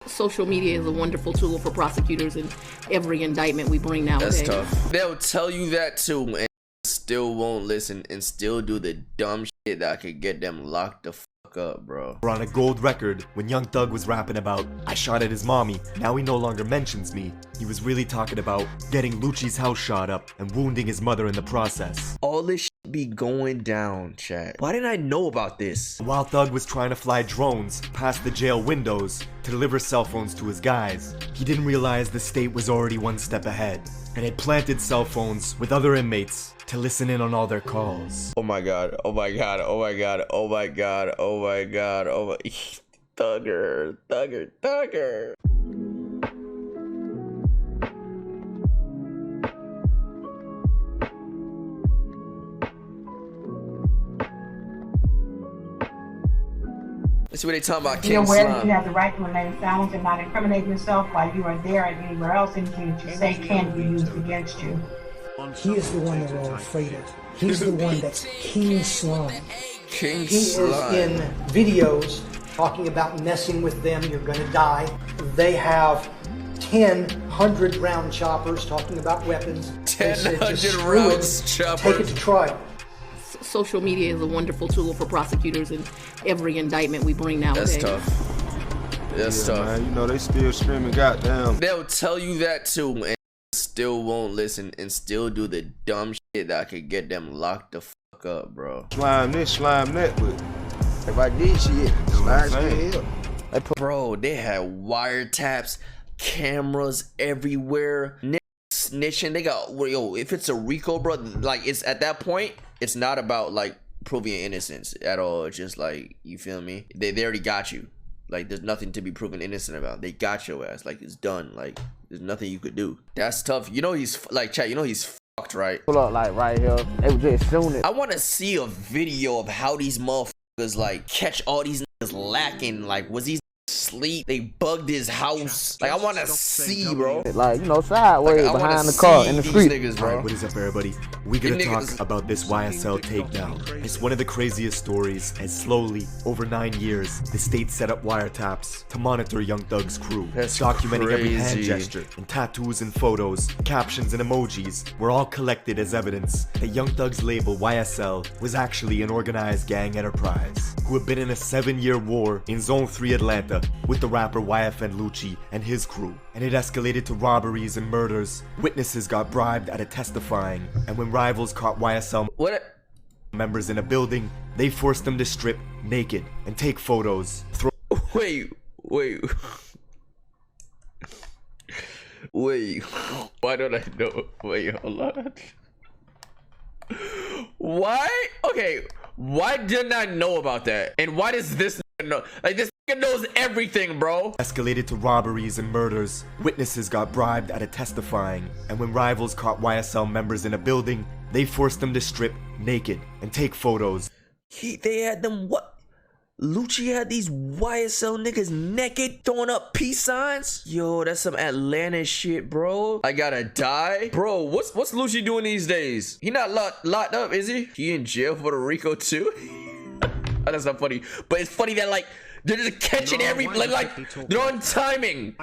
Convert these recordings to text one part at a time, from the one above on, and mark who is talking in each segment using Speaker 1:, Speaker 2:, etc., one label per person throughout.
Speaker 1: Social media is a wonderful tool for prosecutors in every indictment we bring nowadays.
Speaker 2: That's tough. They'll tell you that too and still won't listen and still do the dumb shit that could get them locked the fuck up, bro.
Speaker 3: We're on a gold record when Young Thug was rapping about, I shot at his mommy, now he no longer mentions me. He was really talking about getting Lucci's house shot up and wounding his mother in the process.
Speaker 2: All this shit be going down, chat. Why didn't I know about this?
Speaker 3: While Thug was trying to fly drones past the jail windows to deliver cell phones to his guys, he didn't realize the state was already one step ahead and had planted cell phones with other inmates to listen in on all their calls.
Speaker 2: Oh my god, oh my god, oh my god, oh my god, oh my god, oh my... Thugger, Thugger, Thugger. Let's see what they talking about.
Speaker 4: Be aware that you have the right to remain silent and not incriminate yourself while you are there and anywhere else. Anything that you say can be used against you.
Speaker 5: He is the one that we're all afraid of. He's the one that's King Slime.
Speaker 2: King
Speaker 5: He
Speaker 2: Slime.
Speaker 5: is in videos talking about messing with them, you're gonna die. They have 100 round choppers talking about weapons. They said,
Speaker 2: 100
Speaker 5: just screw it,
Speaker 2: rounds choppers.
Speaker 5: take it to trial.
Speaker 1: Social media is a wonderful tool for prosecutors in every indictment we bring nowadays.
Speaker 2: That's tough. That's tough.
Speaker 6: Man, you know they still screaming goddamn.
Speaker 2: They'll tell you that too and still won't listen and still do the dumb shit that could get them locked the fuck up, bro.
Speaker 6: Slime this, slime that, but if I did shit, slime shit.
Speaker 2: Bro, they had wiretaps, cameras everywhere, niggas snitching. They got, yo, if it's a RICO, bro, like, it's at that point, it's not about like proving your innocence at all. It's just like, you feel me? They already got you. Like, there's nothing to be proven innocent about. They got your ass. Like, it's done. Like, there's nothing you could do. That's tough. You know he's like, chat, you know he's fucked, right?
Speaker 7: Pull up like right here. They was just shooting it.
Speaker 2: I want to see a video of how these motherfuckers like catch all these niggas lacking. Like, was these sleep? They bugged his house. Like, I want to see, bro.
Speaker 7: Like, you know, sideways
Speaker 2: Like,
Speaker 7: behind the car in the street.
Speaker 2: Niggas, bro.
Speaker 3: Alright, what is up, everybody? We're gonna talk about this YSL takedown. It's one of the craziest stories, as slowly, over 9 years, the state set up wiretaps to monitor Young Thug's crew.
Speaker 2: That's
Speaker 3: documenting every hand
Speaker 2: crazy.
Speaker 3: gesture, and tattoos and photos, captions and emojis were all collected as evidence that Young Thug's label YSL was actually an organized gang enterprise who had been in a 7-year war in Zone 3 Atlanta with the rapper YFN Lucci and his crew. And it escalated to robberies and murders. Witnesses got bribed out of testifying, and when rivals caught YSL members in a building, they forced them to strip naked and take photos.
Speaker 2: Wait. Why don't I know? Wait, hold on. Why? Okay, why didn't I know about that? And why does this know? Like, this knows everything, bro.
Speaker 3: Escalated to robberies and murders. Witnesses got bribed out of testifying, and when rivals caught YSL members in a building, they forced them to strip naked and take photos.
Speaker 2: They had them what? Lucci had these YSL niggas naked throwing up peace signs? Yo, that's some Atlanta shit, bro. I gotta die? Bro, what's Lucci doing these days? He not locked up, is he? He in jail for the RICO too? That's not funny. But it's funny that, like, they're just catching like they're on timing.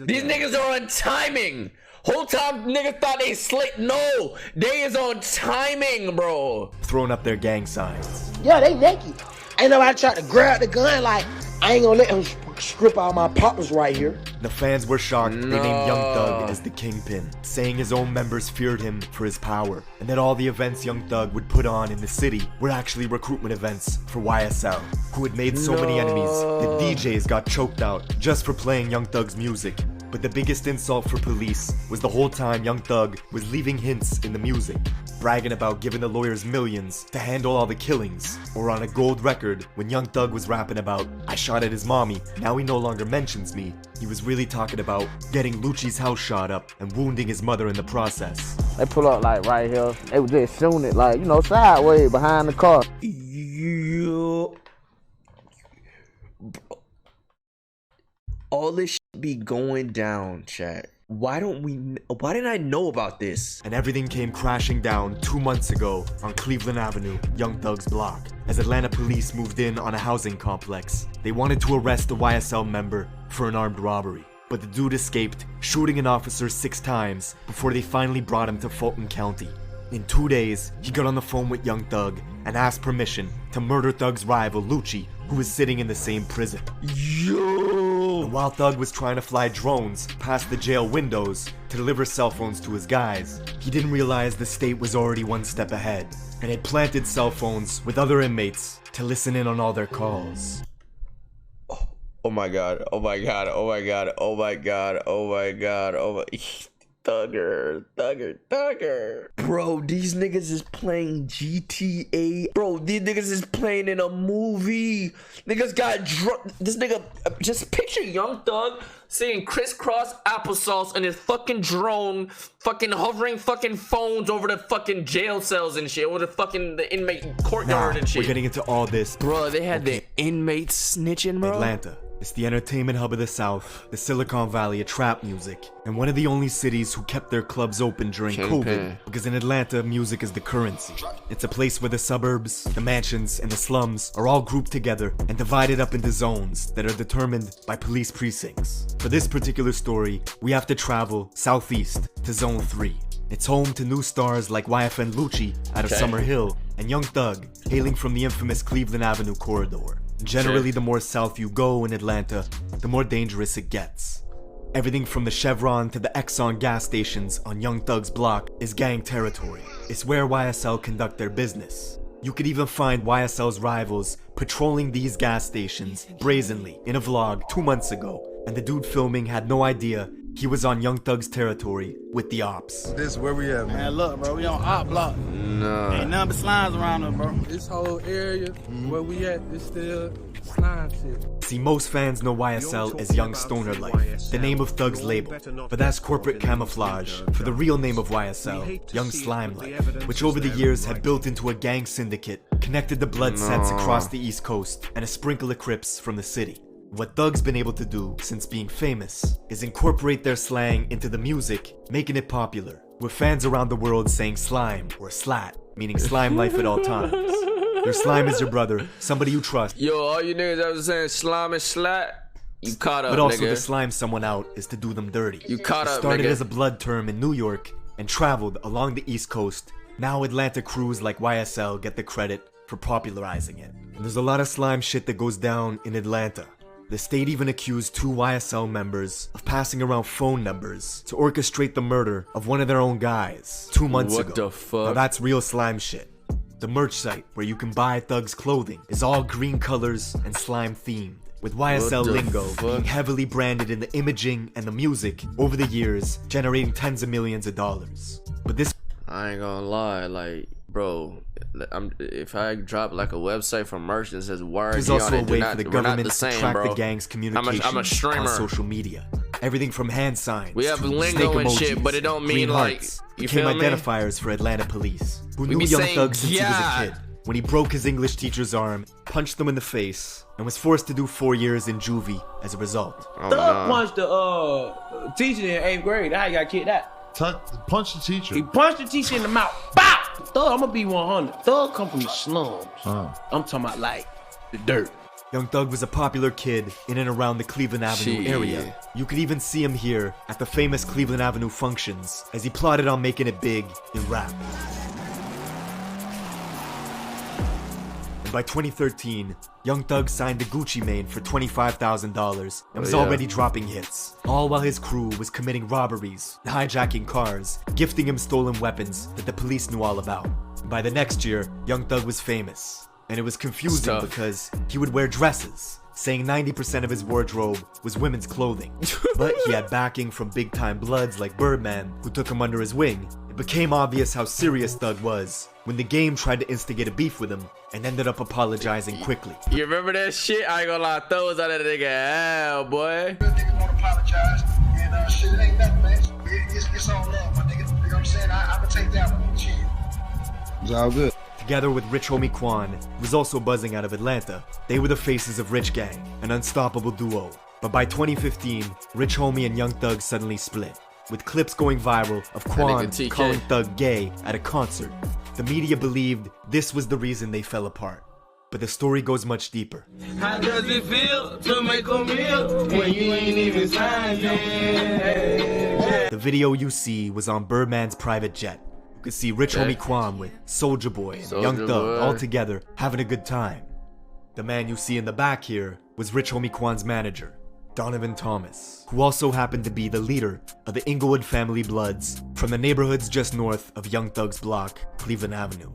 Speaker 2: These niggas are on timing. Whole time niggas thought they slick. No, they is on timing, bro.
Speaker 3: Throwing up their gang signs.
Speaker 8: Yeah, they naked. Ain't nobody tried to grab the gun like, I ain't gonna let him strip all my poppers right here.
Speaker 3: The fans were shocked they named Young Thug as the kingpin, saying his own members feared him for his power, and that all the events Young Thug would put on in the city were actually recruitment events for YSL, who had made so many enemies that DJs got choked out just for playing Young Thug's music. But the biggest insult for police was the whole time Young Thug was leaving hints in the music, bragging about giving the lawyers millions to handle all the killings, or on a gold record when Young Thug was rapping about, I shot at his mommy, now he no longer mentions me. He was really talking about getting Lucci's house shot up and wounding his mother in the process.
Speaker 7: They pull up like right here. They was just shooting it like, you know, sideways behind the car.
Speaker 2: Yo. All this shit be going down, chat. Why didn't I know about this?
Speaker 3: And everything came crashing down 2 months ago on Cleveland Avenue, Young Thug's block. As Atlanta police moved in on a housing complex, they wanted to arrest the YSL member for an armed robbery. But the dude escaped, shooting an officer 6 times before they finally brought him to Fulton County. In 2 days, he got on the phone with Young Thug and asked permission to murder Thug's rival Lucci, who was sitting in the same prison.
Speaker 2: Yo!
Speaker 3: And while Thug was trying to fly drones past the jail windows to deliver cell phones to his guys, he didn't realize the state was already 1 step ahead and had planted cell phones with other inmates to listen in on all their calls.
Speaker 2: Oh my god, oh my god, oh my god, oh my god, oh my god, oh my... Thugger. Bro, these niggas is playing GTA. Bro, these niggas is playing in a movie. Niggas got drunk. This nigga, just picture Young Thug seeing crisscross applesauce in his fucking drone, fucking hovering fucking phones over the fucking jail cells and shit, over the inmate courtyard and shit.
Speaker 3: We're getting into all this.
Speaker 2: Bro, they had the inmates snitching, bro.
Speaker 3: Atlanta. It's the entertainment hub of the South, the Silicon Valley of trap music, and one of the only cities who kept their clubs open during COVID, because in Atlanta, music is the currency. It's a place where the suburbs, the mansions, and the slums are all grouped together and divided up into zones that are determined by police precincts. For this particular story, we have to travel southeast to Zone 3. It's home to new stars like YFN Lucci out of Summer Hill and Young Thug, hailing from the infamous Cleveland Avenue corridor. Generally, the more south you go in Atlanta, the more dangerous it gets. Everything from the Chevron to the Exxon gas stations on Young Thug's block is gang territory. It's where YSL conduct their business. You could even find YSL's rivals patrolling these gas stations brazenly in a vlog 2 months ago, and the dude filming had no idea he was on Young Thug's territory with the ops.
Speaker 6: This where we at, man?
Speaker 9: Man, look, bro, we on op block.
Speaker 2: No.
Speaker 9: Ain't nothing but slimes around us, bro.
Speaker 10: This whole area where we at is still slime shit.
Speaker 3: See, most fans know YSL as Young Stoner Life, the name of Thug's label, but that's corporate camouflage for the real name of YSL, Young Slime Life, which over the years had built into a gang syndicate, connected the blood sets across the East Coast, and a sprinkle of Crips from the city. What Thug's been able to do since being famous is incorporate their slang into the music, making it popular, with fans around the world saying slime or slat, meaning slime life at all times. Your slime is your brother, somebody you trust.
Speaker 2: Yo, all you niggas that was saying slime and slat, you caught up,
Speaker 3: but also
Speaker 2: nigga.
Speaker 3: to slime someone out is to do them dirty.
Speaker 2: You caught up,
Speaker 3: started
Speaker 2: nigga.
Speaker 3: as a blood term in New York and traveled along the East Coast. Now Atlanta crews like YSL get the credit for popularizing it. And there's a lot of slime shit that goes down in Atlanta. The state even accused 2 YSL members of passing around phone numbers to orchestrate the murder of one of their own guys 2 months ago.
Speaker 2: What the fuck?
Speaker 3: Now that's real slime shit. The merch site where you can buy Thug's clothing is all green colors and slime themed, with YSL lingo being heavily branded in the imaging and the music over the years, generating tens of millions of dollars. But this,
Speaker 2: I ain't gonna lie, like, bro, if I drop like a website for merch that says word,
Speaker 3: there's also a way for the government to track the gang's communication
Speaker 2: I'm a streamer
Speaker 3: on social media. Everything from hand signs,
Speaker 2: we have
Speaker 3: to
Speaker 2: lingo and
Speaker 3: emojis,
Speaker 2: shit, but it don't mean like you
Speaker 3: became
Speaker 2: feel me?
Speaker 3: identifiers for Atlanta police, who
Speaker 2: We
Speaker 3: knew
Speaker 2: be
Speaker 3: Young
Speaker 2: saying,
Speaker 3: Thug since he was a
Speaker 2: yeah.
Speaker 3: kid. When he broke his English teacher's arm, punched him in the face, and was forced to do 4 years in juvie as a result.
Speaker 10: Thug punched the teacher in 8th grade. That's how he got kicked out.
Speaker 11: Punch the teacher.
Speaker 10: He punched the teacher in the mouth. Bow! Thug, I'm gonna be 100. Thug come from the slums. I'm talking about like the dirt.
Speaker 3: Young Thug was a popular kid in and around the Cleveland Avenue
Speaker 2: Shit.
Speaker 3: area. You could even see him here at the famous Cleveland Avenue functions as he plotted on making it big in rap. And by 2013, Young Thug signed to Gucci Mane for $25,000 and was already dropping hits, all while his crew was committing robberies, hijacking cars, gifting him stolen weapons that the police knew all about. By the next year, Young Thug was famous, and it was confusing because he would wear dresses, saying 90% of his wardrobe was women's clothing. But he had backing from big-time bloods like Birdman, who took him under his wing. It became obvious how serious Thug was when the game tried to instigate a beef with him and ended up apologizing quickly.
Speaker 2: You remember that shit? I ain't gonna lie, Thug was out of the nigga hell, boy.
Speaker 12: Niggas wanna apologize, and shit, it ain't nothing, man. It's all love, my nigga. You know what I'm saying? I'ma take that one. Shit.
Speaker 6: It's all good.
Speaker 3: Together with Rich Homie Quan, who was also buzzing out of Atlanta, they were the faces of Rich Gang, an unstoppable duo. But by 2015, Rich Homie and Young Thug suddenly split, with clips going viral of Quan calling Thug gay at a concert. The media believed this was the reason they fell apart. But the story goes much deeper.
Speaker 10: How does it feel to make a meal when you ain't even signed it?
Speaker 3: The video you see was on Birdman's private jet. You could see Rich Homie Quan with Soulja Boy and Young Thug all together having a good time. The man you see in the back here was Rich Homie Quan's manager, Donovan Thomas, who also happened to be the leader of the Inglewood family Bloods from the neighborhoods just north of Young Thug's block, Cleveland Avenue.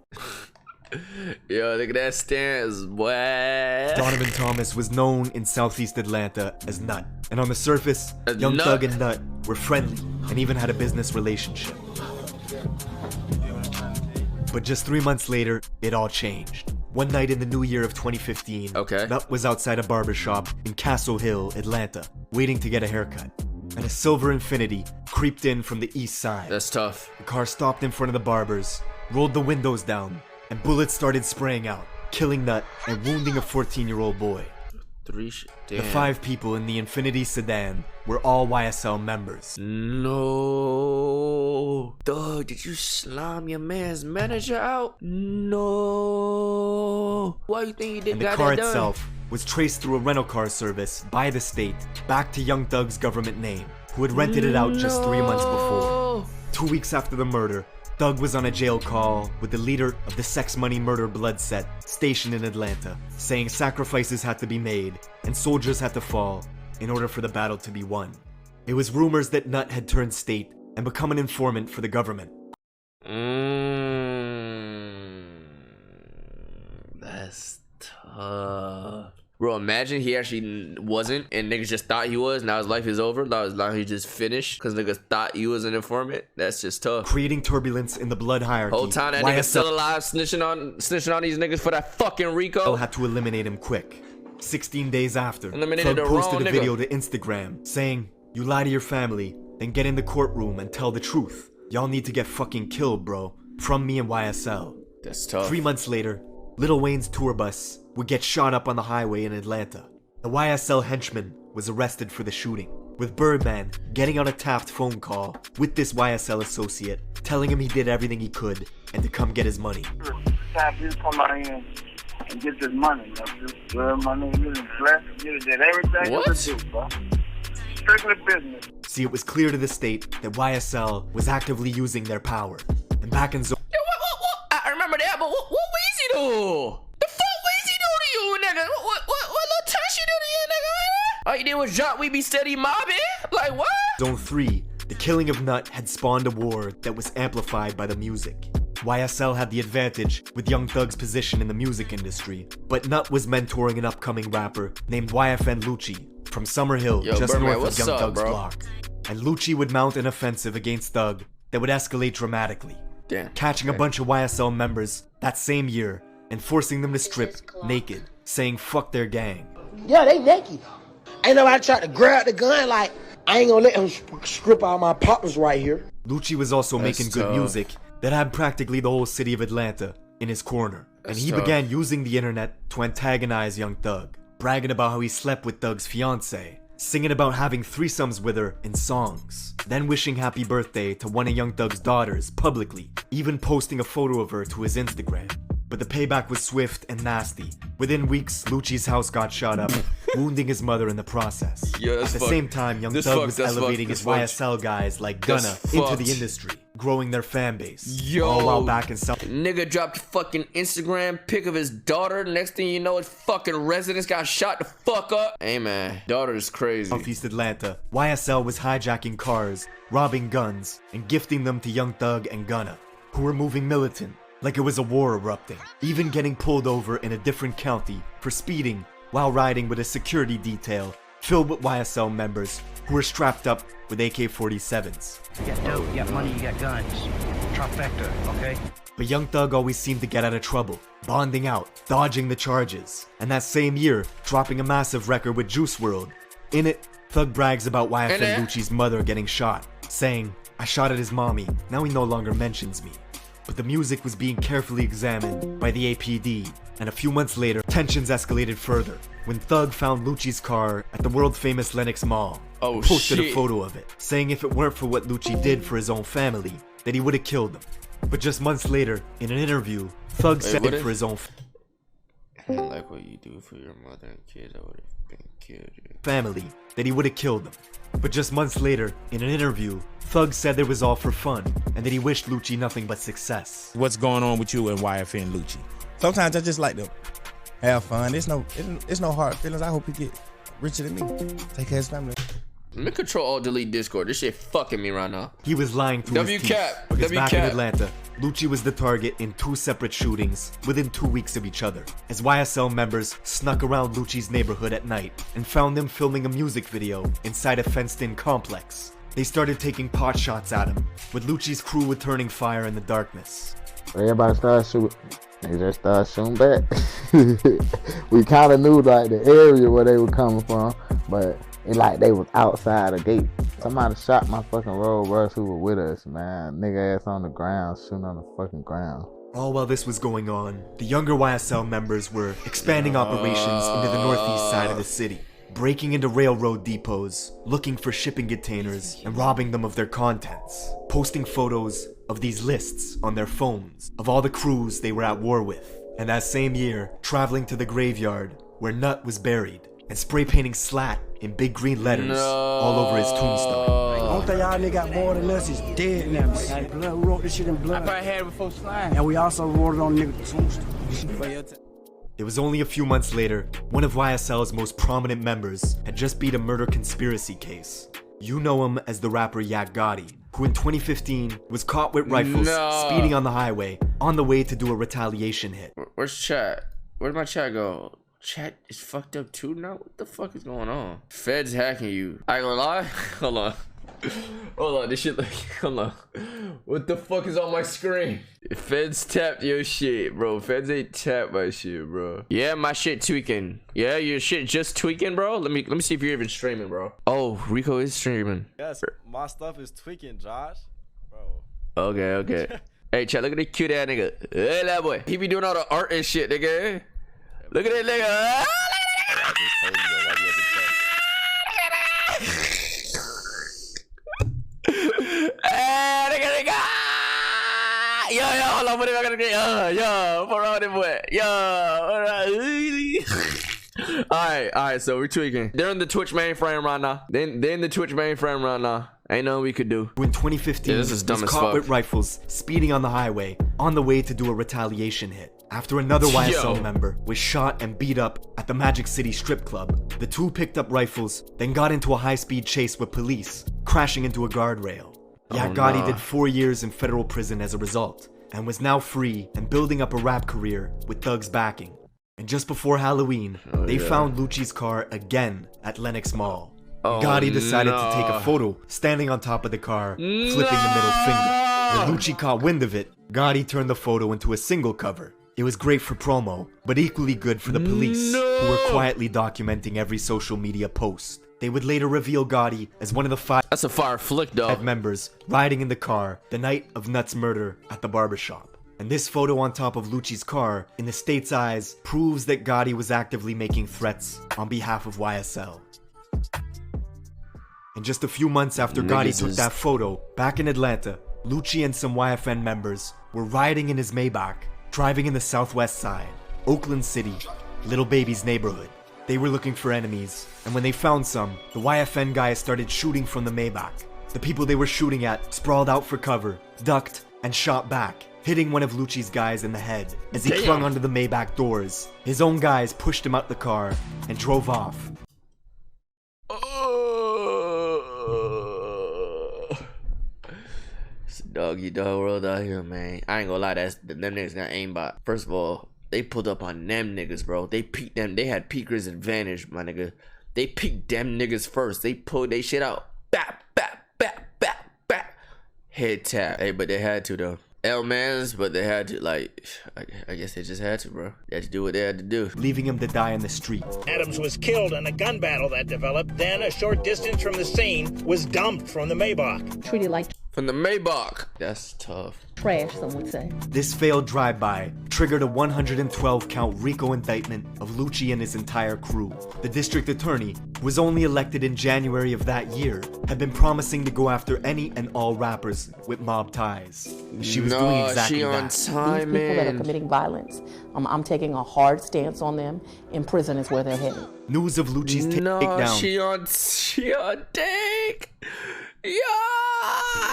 Speaker 2: Yo, look at that stance, boy.
Speaker 3: Donovan Thomas was known in Southeast Atlanta as Nut, and on the surface, Young Thug and Nut were friendly and even had a business relationship. But just 3 months later, it all changed. One night in the new year of 2015, Nut was outside a barbershop in Castle Hill, Atlanta, waiting to get a haircut. And a silver Infiniti creeped in from the east side.
Speaker 2: That's tough.
Speaker 3: The car stopped in front of the barbers, rolled the windows down, and bullets started spraying out, killing Nut and wounding a 14-year-old boy. The 5 people in the Infiniti sedan were all YSL members.
Speaker 2: No. Dog, did you slime your man's manager out? No. Why you think you did that?
Speaker 3: And the car itself was traced through a rental car service by the state back to Young Thug's government name, who had rented it out just 3 months before. 2 weeks after the murder, Thug was on a jail call with the leader of the Sex Money Murder Blood set stationed in Atlanta, saying sacrifices had to be made and soldiers had to fall in order for the battle to be won. It was rumors that Nut had turned state and become an informant for the government.
Speaker 2: That's tough. Bro, imagine he actually wasn't and niggas just thought he was. Now his life is over. Now he just finished because niggas thought he was an informant. That's just tough.
Speaker 3: Creating turbulence in the blood hierarchy.
Speaker 2: Whole time that nigga's still alive, snitching on these niggas for that fucking Rico.
Speaker 3: Had to eliminate him quick. 16 days after,
Speaker 2: Eliminated
Speaker 3: Thug
Speaker 2: the
Speaker 3: posted
Speaker 2: wrong
Speaker 3: a
Speaker 2: nigga.
Speaker 3: video to Instagram saying, "You lie to your family, then get in the courtroom and tell the truth. Y'all need to get fucking killed, bro. From me and YSL."
Speaker 2: That's tough.
Speaker 3: 3 months later, Lil Wayne's tour bus would get shot up on the highway in Atlanta. The YSL henchman was arrested for the shooting, with Birdman getting on a tapped phone call with this YSL associate, telling him he did everything he could and to come get his money.
Speaker 12: Tap you come out here and get this money. Good money, you done blessed, you did everything you could do, bro. Strictly business.
Speaker 3: See, it was clear to the state that YSL was actively using their power. And back in Zone...
Speaker 2: I remember that, but what Weezy do? The fuck Weezy do to you, nigga? What little touch you do to you, nigga? All you did was jump, we be steady mobbing? Like what?
Speaker 3: Zone 3, the killing of Nut had spawned a war that was amplified by the music. YSL had the advantage with Young Thug's position in the music industry, but Nut was mentoring an upcoming rapper named YFN Lucci from Summerhill, just
Speaker 2: Birdman,
Speaker 3: north of
Speaker 2: what's
Speaker 3: Young
Speaker 2: up,
Speaker 3: Thug's
Speaker 2: bro?
Speaker 3: block. And Lucci would mount an offensive against Thug that would escalate dramatically, catching a bunch of YSL members that same year and forcing them to strip naked, saying fuck their gang.
Speaker 8: Yeah, they naked. Ain't nobody tried to grab the gun like, I ain't gonna let him strip all my partners right here.
Speaker 3: Lucci was also making good music that had practically the whole city of Atlanta in his corner. And he began using the internet to antagonize Young Thug, bragging about how he slept with Thug's fiancée, singing about having threesomes with her in songs, then wishing happy birthday to one of Young Thug's daughters publicly, even posting a photo of her to his Instagram. But the payback was swift and nasty. Within weeks, Lucci's house got shot up, wounding his mother in the process. At the same time, Young Thug was elevating his YSL guys like Gunna into the industry, growing their fan base. All while back in South...
Speaker 2: Nigga dropped a fucking Instagram pic of his daughter. Next thing you know, his fucking residence got shot the fuck up. Hey man, daughter is crazy.
Speaker 3: Southeast Atlanta, YSL was hijacking cars, robbing guns, and gifting them to Young Thug and Gunna, who were moving militant, like it was a war erupting, even getting pulled over in a different county for speeding while riding with a security detail filled with YSL members who were strapped up with AK-47s.
Speaker 11: You got dope, you got money, you got guns. Trifecta, okay?
Speaker 3: But Young Thug always seemed to get out of trouble, bonding out, dodging the charges, and that same year, dropping a massive record with Juice WRLD. In it, Thug brags about YFN Lucci's mother getting shot, saying, "I shot at his mommy, now he no longer mentions me." But the music was being carefully examined by the APD, and a few months later, tensions escalated further when Thug found Lucci's car at the world-famous Lenox Mall, posted a photo of it, saying if it weren't for what Lucci did for his own family, that he would have killed them. But just months later, in an interview, Thug said it for his own
Speaker 2: And like what you do for your mother and kids, I would have been killed.
Speaker 3: Family that he would have killed them. But just months later, in an interview, Thug said it was all for fun and that he wished Lucci nothing but success.
Speaker 13: What's going on with you and YF and Lucci? Sometimes I just like to have fun. It's no hard feelings. I hope he get richer than me. Take care of his family.
Speaker 2: Let me Control-Alt-Delete Discord. This shit fucking me right now.
Speaker 3: He was lying through his teeth. Because back in Atlanta, Lucci was the target in 2 separate shootings within 2 weeks of each other, as YSL members snuck around Lucci's neighborhood at night and found him filming a music video inside a fenced-in complex. They started taking pot shots at him, with Lucci's crew returning fire in the darkness.
Speaker 7: Everybody started shooting. They just started shooting back. We kind of knew like the area where they were coming from, but it like they was outside the gate. Somebody shot my fucking road rush who were with us, man. Nigga ass on the ground, shooting on the fucking ground.
Speaker 3: All while this was going on, the younger YSL members were expanding operations into the northeast side of the city, breaking into railroad depots, looking for shipping containers, and robbing them of their contents, posting photos of these lists on their phones of all the crews they were at war with, and that same year, traveling to the graveyard where Nut was buried, and spray painting Slat in big green letters all over his tombstone.
Speaker 8: Only thing y'all nigga got more than us is dead now. Like blood, we wrote this shit in blood.
Speaker 9: I probably had it before slime.
Speaker 8: And we also wrote it on nigga tombstone.
Speaker 3: It was only a few months later, one of YSL's most prominent members had just beat a murder conspiracy case. You know him as the rapper Yak Gotti, who in 2015 was caught with rifles speeding on the highway on the way to do a retaliation hit.
Speaker 2: Where's chat? Where'd my chat go? Chat is fucked up too now? What the fuck is going on? Feds hacking you. I ain't gonna lie. Hold on. Hold on, this shit like, hold on. What the fuck is on my screen? Feds tapped your shit, bro. Feds ain't tapped my shit, bro. Yeah, my shit tweaking. Yeah, your shit just tweaking, bro. Let me see if you're even streaming, bro. Oh, Rico is streaming.
Speaker 14: Yes, my stuff is tweaking, Josh. Bro.
Speaker 2: Okay. Hey, chat, look at the cute ass nigga. Hey, that boy. He be doing all the art and shit, nigga. Look at that nigga. Yo, hold on, what am I gonna get? Yo, for all them boy. Yo, alright, so we're tweaking. They're in the Twitch mainframe right now. They're in the Twitch mainframe right now. Ain't nothing we could do.
Speaker 3: In 2015,
Speaker 2: this is dumb
Speaker 3: was
Speaker 2: as
Speaker 3: caught
Speaker 2: fuck.
Speaker 3: with rifles, speeding on the highway, on the way to do a retaliation hit. After another YSL member was shot and beat up at the Magic City strip club, the two picked up rifles, then got into a high-speed chase with police, crashing into a guardrail. Yak Gotti did 4 years in federal prison as a result, and was now free and building up a rap career with Thug's backing. And just before Halloween, they found Lucci's car again at Lenox Mall. Gotti decided to take a photo standing on top of the car, flipping the middle finger. When Lucci caught wind of it, Gotti turned the photo into a single cover. It was great for promo, but equally good for the police, who were quietly documenting every social media post. They would later reveal Gotti as one of the 5
Speaker 2: That's a fire flick, though.
Speaker 3: members riding in the car the night of Nut's murder at the barbershop. And this photo on top of Lucci's car, in the state's eyes, proves that Gotti was actively making threats on behalf of YSL. And just a few months after Gotti took that photo, back in Atlanta, Lucci and some YFN members were riding in his Maybach, driving in the southwest side, Oakland City, Little Baby's neighborhood. They were looking for enemies, and when they found some, the YFN guys started shooting from the Maybach. The people they were shooting at sprawled out for cover, ducked, and shot back, hitting one of Lucci's guys in the head as he clung onto the Maybach doors. His own guys pushed him out the car and drove off.
Speaker 2: It's a dog-eat-dog world out here, man. I ain't gonna lie, them niggas got aimbot. First of all, they pulled up on them niggas, bro. They peeked them. They had peekers advantage, my nigga. They peeked them niggas first. They pulled they shit out. Bap, bap, bap, bap, bap. Head tap. Hey, but they had to, though. L-mans, but they had to, like, I guess they just had to, bro. They had to do what they had to do.
Speaker 3: Leaving him to die in the street.
Speaker 15: Adams was killed in a gun battle that developed. Then, a short distance from the scene, was dumped from the Maybach.
Speaker 1: Treated like...
Speaker 2: From the Maybach. That's tough.
Speaker 1: Trash, some would say.
Speaker 3: This failed drive-by triggered a 112-count RICO indictment of Lucci and his entire crew. The district attorney, who was only elected in January of that year, had been promising to go after any and all rappers with mob ties. She was doing exactly that.
Speaker 1: These people that are committing violence, I'm taking a hard stance on them. In prison is where they're headed.
Speaker 3: News of Lucci's takedown
Speaker 2: she on take.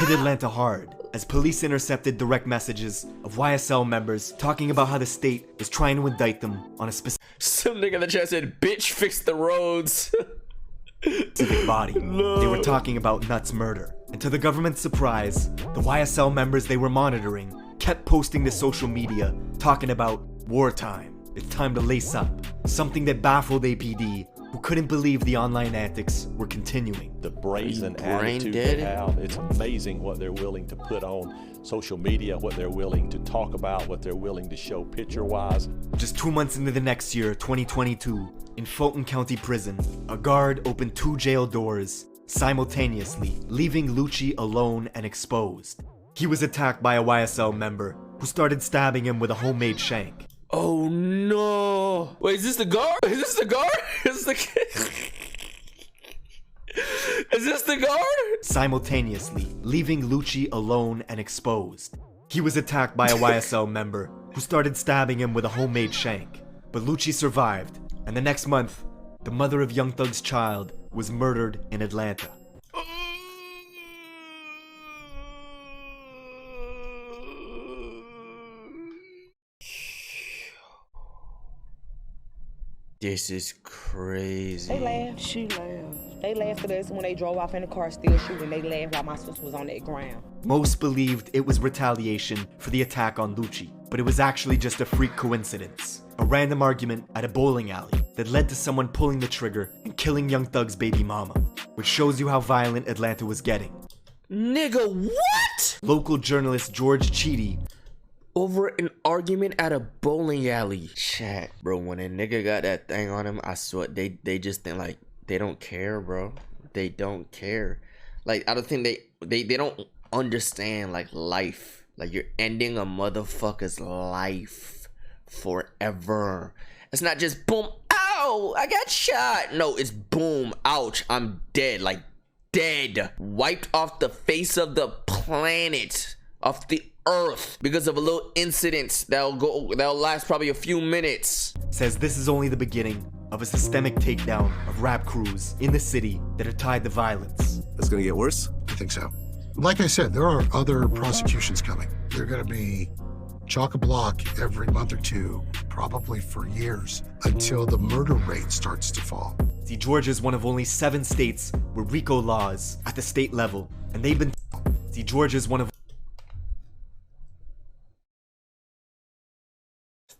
Speaker 3: hit Atlanta hard as police intercepted direct messages of YSL members talking about how the state was trying to indict them on a specific
Speaker 2: nigga in the chat said, "Bitch, fix the roads."
Speaker 3: body. They were talking about Nuts' murder. And to the government's surprise, the YSL members they were monitoring kept posting to social media talking about wartime. It's time to lace up. Something that baffled APD, who couldn't believe the online antics were continuing.
Speaker 16: The brazen attitude they have, it's amazing what they're willing to put on social media, what they're willing to talk about, what they're willing to show picture-wise.
Speaker 3: Just 2 months into the next year, 2022, in Fulton County Prison, a guard opened 2 jail doors simultaneously, leaving Lucci alone and exposed. He was attacked by a YSL member who started stabbing him with a homemade shank.
Speaker 2: Oh no! Wait, is this the guard? Is this the guard? Is this the guard?
Speaker 3: Simultaneously, leaving Lucci alone and exposed. He was attacked by a YSL member who started stabbing him with a homemade shank. But Lucci survived, and the next month, the mother of Young Thug's child was murdered in Atlanta.
Speaker 2: This is crazy.
Speaker 17: They laughed. She laughed. They laughed at us when they drove off in the car still shooting. They laughed while my sister was on that ground.
Speaker 3: Most believed it was retaliation for the attack on Lucci, but it was actually just a freak coincidence. A random argument at a bowling alley that led to someone pulling the trigger and killing Young Thug's baby mama, which shows you how violent Atlanta was getting.
Speaker 2: Nigga, what?
Speaker 3: Local journalist George Cheedy
Speaker 2: over an argument at a bowling alley. Chat, bro, when a nigga got that thing on him, I swear they just think like they don't care, bro. They don't care. Like I don't think they don't understand like life. Like you're ending a motherfucker's life forever. It's not just boom, ow, I got shot. No, it's boom, ouch, I'm dead. Like dead, wiped off the face of the planet, off the earth, because of a little incident that'll last probably a few minutes.
Speaker 3: Says this is only the beginning of a systemic takedown of rap crews in the city that are tied to violence.
Speaker 18: It's gonna get worse?
Speaker 19: I think so. Like I said, there are other prosecutions coming. They're gonna be chock-a-block every month or two, probably for years, until the murder rate starts to fall.
Speaker 3: See, Georgia's one of only 7 states with RICO laws at the state level, and they've been. See, Georgia's one of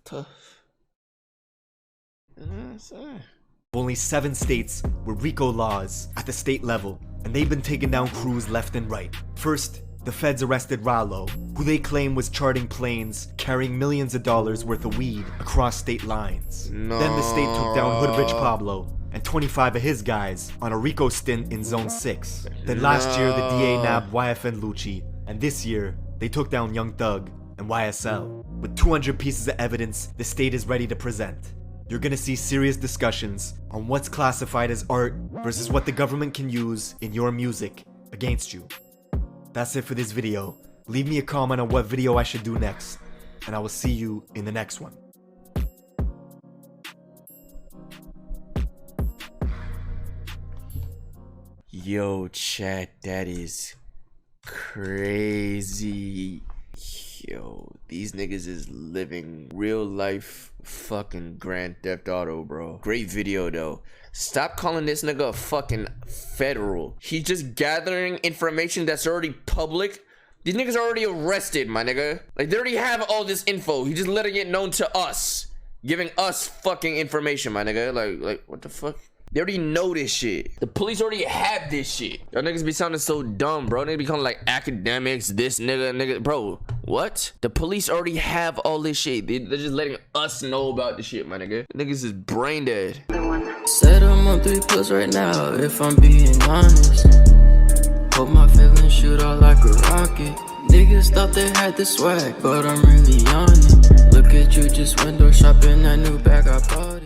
Speaker 2: tough.
Speaker 3: only 7 states with RICO laws at the state level, and they've been taking down crews left and right. First, the feds arrested Rallo, who they claim was charting planes carrying millions of dollars worth of weed across state lines.
Speaker 2: No.
Speaker 3: Then the state took down Hood Rich Pablo and 25 of his guys on a RICO stint in Zone 6. Then last year, the DA nabbed YFN Lucci, and this year, they took down Young Thug and YSL. With 200 pieces of evidence the state is ready to present, you're gonna see serious discussions on what's classified as art versus what the government can use in your music against you. That's it for this video. Leave me a comment on what video I should do next, and I will see you in the next one.
Speaker 2: Yo, chat, that is crazy. Yo, these niggas is living real life fucking Grand Theft Auto, bro. Great video though. Stop calling this nigga a fucking federal. He's just gathering information that's already public. These niggas are already arrested, my nigga. Like they already have all this info. He's just letting it known to us. Giving us fucking information, my nigga. Like what the fuck? They already know this shit. The police already have this shit. Y'all niggas be sounding so dumb, bro. They be calling like academics, this nigga. Bro, what? The police already have all this shit. They're just letting us know about this shit, my nigga. Niggas is brain dead.
Speaker 20: Said I'm on 3+ right now, if I'm being honest. Hope my feelings shoot out like a rocket. Niggas thought they had the swag, but I'm really on it. Look at you just window shopping that new bag I bought.